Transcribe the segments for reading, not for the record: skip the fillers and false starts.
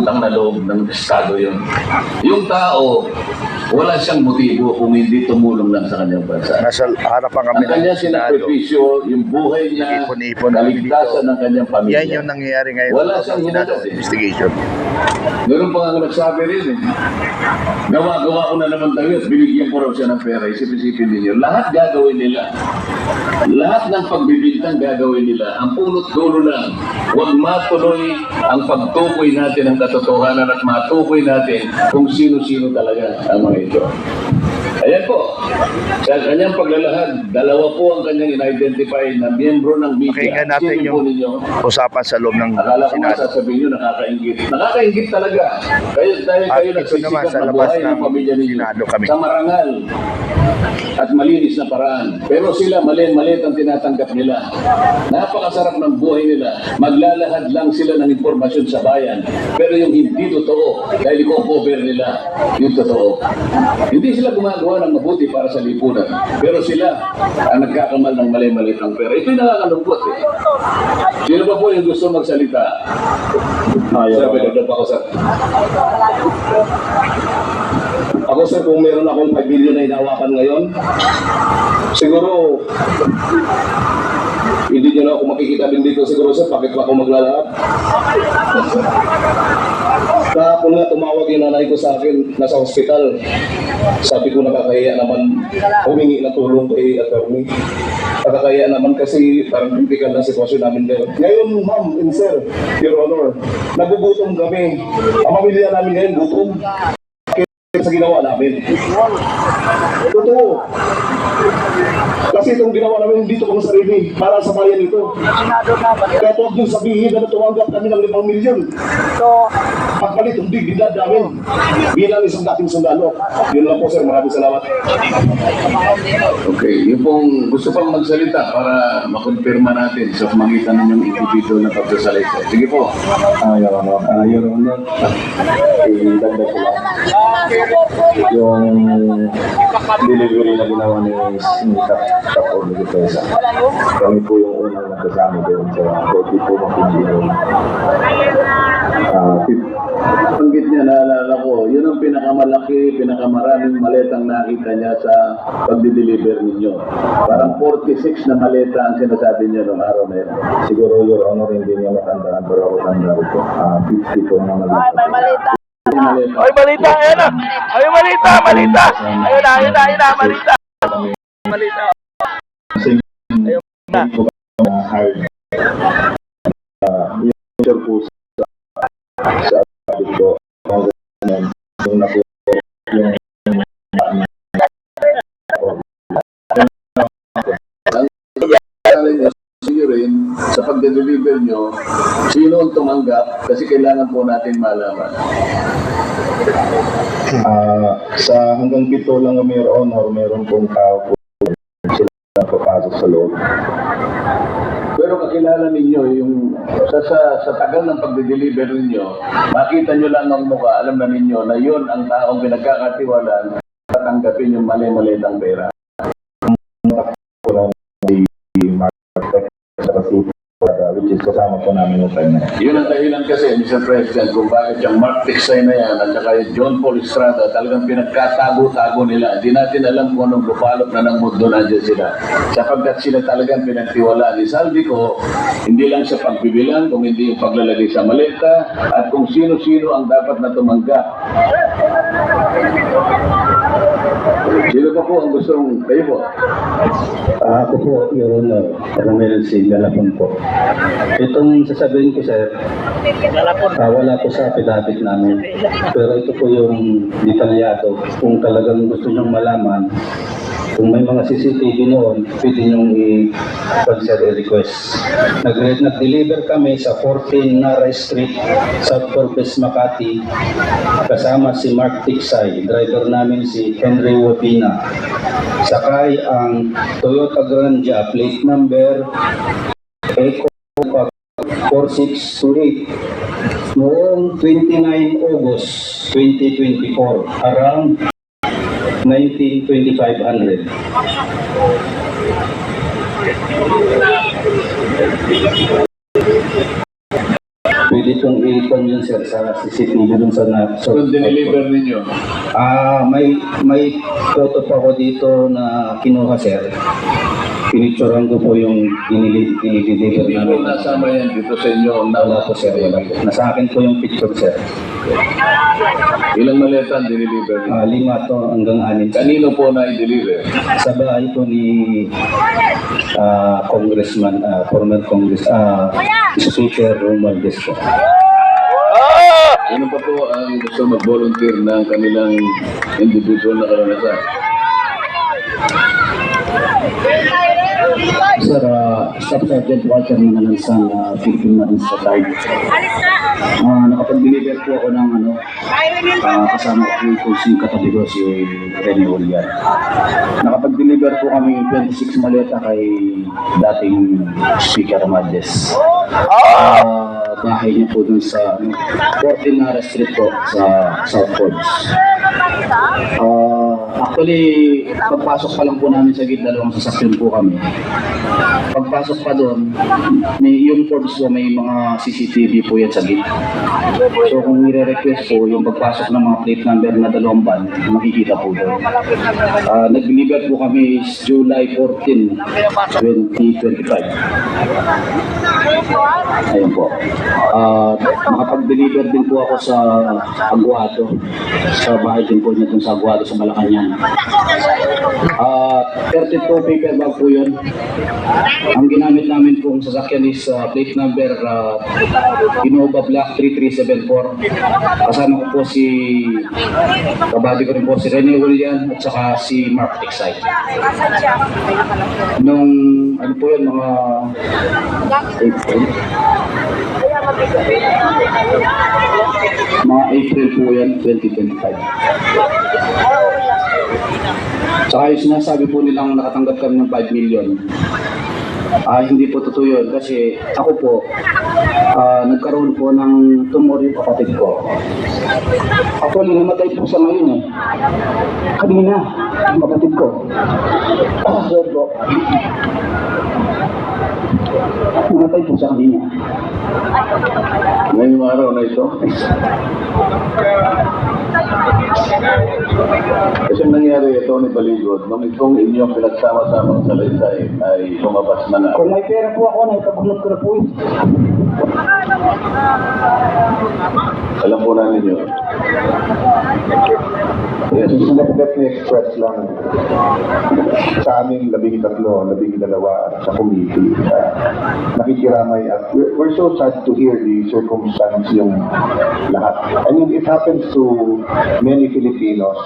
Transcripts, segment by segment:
utang na loob ng Estado yun. Yung tao, wala siyang motibo kung hindi tumulong lang sa kanyang bansa. Nasa harapan kami Ang kanyang sinakripisyo, yung buhay niya, Ipon-ipon kaligtasan ng kanyang pamilya. Yan yung nangyayari ngayon. Wala siyang Senado hinagad eh. investigation. Meron pa nga nagsabi rin eh. Gawa ko na naman tayo at binigyan ko raw siya ng pera. Isip-isipin ninyo. Lahat gagawin nila. Lahat ng pagbibintang gagawin nila. Ang punot dulo lang, huwag matuloy ang pagtukoy natin ng katotohanan at matukoy natin kung sino-sino talaga ang mga ito. Ayan po, sa kanyang paglalahad, dalawa po ang kanyang in-identify na miyembro ng media. Pakinggan natin Sino yung po ninyo? usapan sa loob ng Akala ko nga Senado. sasabihin nyo, nakakaingit. Nakakaingit talaga. Dahil At kayo ito naman sa nagsisikat na labas buhay ng ng pamilya ninyo Senado kami. sa marangal at malinis na paraan. Pero sila, mali-malit ang tinatanggap nila. Napakasarap ng buhay nila. Maglalahad lang sila ng impormasyon sa bayan. Pero yung hindi totoo, dahil i-cover nila yung totoo. Hindi sila gumagawa ng mabuti para sa lipunan. Pero sila ang nagkakamal ng mali-malit ang pera. Ito'y nakakalungkot eh. Sino ba po yung gusto magsalita? Sabi na pa ako, sir. Ako sir, kung meron akong 5 billion na hinahawakan ngayon, siguro hindi nyo na ako makikita din dito siguro sir, bakit pa ako maglalahad? Kahapon nga tumawag yung nanay ko sa akin, nasa hospital. Sabi ko nakakahiya naman humingi ng tulong kay attorney. Nakakahiya naman kasi parang critical na sitwasyon namin ngayon. Ngayon ma'am and sir, your honor, nagugutom kami. Ang pamilya namin ngayon gutom sa ginawa namin. Totoo. Kasi itong ginawa namin dito pang sarili para sa bayan ito. Kaya huwag yung sabihin na tumanggap kami ng 5 milyon. Pagpalit ang dignidad namin bilang isang dating sundalo. Yun lang po sir, maraming salamat. Okay, yung pong gusto pang magsalita para makonfirma natin sa pamagitan ng yung individual na pagsasalita. Sige po. Your honor, dagdag ko lang. Yung delivery na ginawa ni Tapo Ligitesa. Kami po yung unang nagkasama doon sa Pwede po Mapindinon. Banggit niya, naalala ko, yun ang pinakamalaki, pinakamaraming maletang nakita niya sa pagdi-deliver ninyo. Parang 46 na maleta ang sinasabi niya noong araw na yun. Siguro your honor hindi niya matandaan pero ako tanda ito. 50 po na malita. May malita. Ay, balita! Ayan na! Ay, balita! Balita! Ayun na! Balita! Balita! Ayun na! Yung po sa atin ko, yung naku, yung Sige rin, sa pagde-deliver nyo, sino ang tumanggap kasi kailangan po natin malaman. sa hanggang 7 lang kami, your honor, meron pong tao po sila papasok sa loob. Pero kakilala ninyo, yung sa tagal ng pagde-deliver ninyo, makita nyo lang ang mukha, alam na ninyo na yun ang taong pinagkakatiwalaan at tanggapin yung mali-malitang pera. Which is kasama po namin yung kanya. Yun ang dahilan kasi, Mr. President, kung bakit yung Mark Tiksay na yan at saka yung John Paul Estrada talagang pinagkatago-tago nila. Di natin alam kung anong lupalot na ng mundo nandiyan sila. Sapagkat sila talagang pinagtiwalaan ni Saldico, hindi lang sa pagbibilang, kung hindi yung paglalagay sa maleta, at kung sino-sino ang dapat na tumanggap. Sino pa po ang gustong kayo po? Ako po, Your Honor, Romel C. Galapon po. Itong sasabihin ko, sir, wala po sa affidavit namin. Pero ito po yung detalyado. Kung talagang gusto nyong malaman, kung may mga CCTV noon, pwede nyong i-consider i-request. Nag-deliver kami sa 14 Naray Street, South Corpus, Makati. Kasama si Mark Tiksay, driver namin si Henry Wapina. Sakay ang Toyota Grandja, plate number Eco 4628 noong 29 August 2024, around 19,500. Pwede pong ikon yun sir sa CCTV dun sa Kung dineliver ninyo, may photo pa ko dito na kinuha sir. Pinicturean ko po yung dinideliver hindi po namin. nasama yan dito sa inyo. Wala po sir, wala po. Nasa akin po yung picture sir. Ilang maleta ang dineliver ninyo? 5 to hanggang 6. Kanino po na i-deliver? Sa bahay po ni Congressman, former Speaker Romualdez po. Sino pa po ang gusto mag-volunteer ng kanilang individual na karanasan? Sir, Staff Sergeant Walter Manalansan, Philippine Marines Retired. Nakapag-deliver po ako ng kasama ko yung si katabi ko, si Rene Julian. Nakapag-deliver po kami 26 maleta kay dating Speaker Romualdez. Bahay niya po dun sa 14 Nara Street po sa South Fords. Actually, pagpasok pa lang po namin sa gate, 2 sasakyan po kami. Pagpasok pa doon, yung Forbes po may mga CCTV po yan sa gate. So kung nire-request po yung pagpasok ng mga plate number na 2 van, makikita po doon. Nag-deliver po kami July 14, 2025. Ayun po. Nakapag-deliver din po ako sa Aguado. Sa bahay din po niya dun sa Aguado sa Malacanang. 32 paper bag po yun. Ang ginamit namin pong sasakyan is plate number Innova Black 3374. Kasama ko po si kababi ko rin po si Rene Julian at saka si Mark Texay. Nung ano po yun, mga April po yan, 2025. Saka yung sinasabi po nilang nakatanggap kami ng 5 million. Hindi po totoo yun kasi ako po, nagkaroon po ng tumor yung kapatid ko. Actually, namatay po siya ngayon eh. Kanina, yung kapatid ko. Sir po. Namatay po siya kanina. Ngayong araw na ito. Kasi nangyari ito ni Baligod, nung itong inyong pinagsama-samang salaysay ay lumabas na na. Kung may pera po ako, naipabunot ko na po yun. Alam po namin yun. Yes, let me express lang sa aming 13, 12 at sa committee. Nakikiramay at we're so sad to hear the circumstance yung lahat. I mean, it happens to many Filipinos,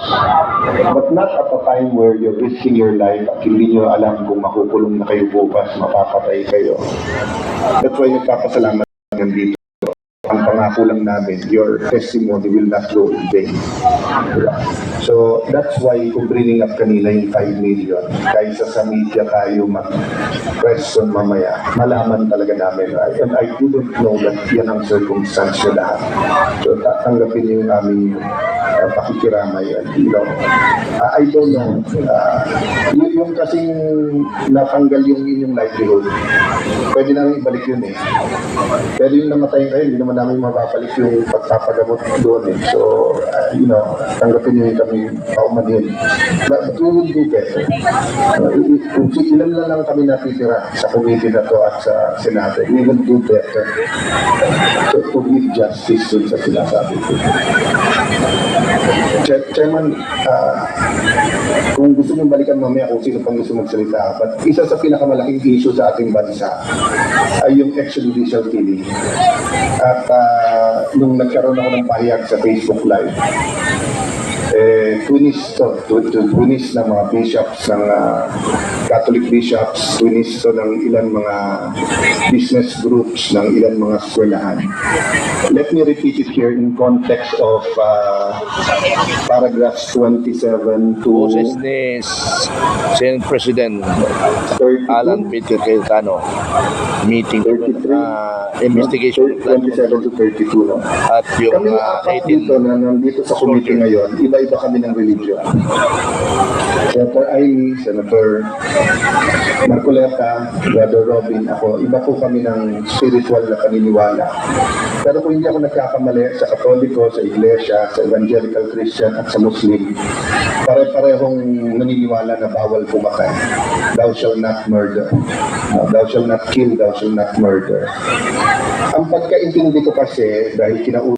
but not at a time where you're risking your life at hindi nyo alam kung makukulong na kayo bukas, mapapatay kayo. That's why nagpapasalamat nandito. Ang pangako lang namin, your testimony will not go in vain. So, that's why kung bringing up kanina yung 5 million, kaysa sa media kayo mag-question mamaya, malaman talaga namin. And I didn't know that yan ang circumstance na lahat. So, tatanggapin niyo yung aming pakikiramay. You know, I don't know. Yung kasing natanggal yung inyong livelihood, pwede namin ibalik yun eh. Pero yung namatayin kayo, hindi naman namin mababalik yung pagpapagamot doon eh. So, you know, tanggapin nyo yung kami paumanhin. But we will do better. Ilan lang kami natitira sa committee na to at sa Senado. We will do better to give justice dun sa sinasabi ko. Chairman, kung gusto nyo balikan mamaya kung sino pang gusto magsalita, but isa sa pinakamalaking issue sa ating bansa ay yung extrajudicial killing. At nung nagkaroon ako ng pahayag sa Facebook Live, twinis ng mga bishops, ng Catholic bishops, twinis ng ilan mga business groups, ng ilan mga eskwelahan. Let me repeat it here in context of paragraphs 27 to Boses ni Senate President 32, Alan Peter Cayetano meeting 33 investigation of flood 27 to 32. No? at yung Kami apat 18 dito na nandito sa committee ngayon, iba-iba kami ng religion. Senator Amy, Senator Marcoleta, Brother Robin, ako, iba po kami ng spiritual na paniniwala. Pero kung hindi ako nagkakamali sa Katoliko, sa Iglesia, sa Evangelical Christian at sa Muslim, pare-parehong naniniwala na bawal pumatay. Thou shall not murder. Thou shall not kill, thou shall not murder. Ang pagkaintindi ko kasi, dahil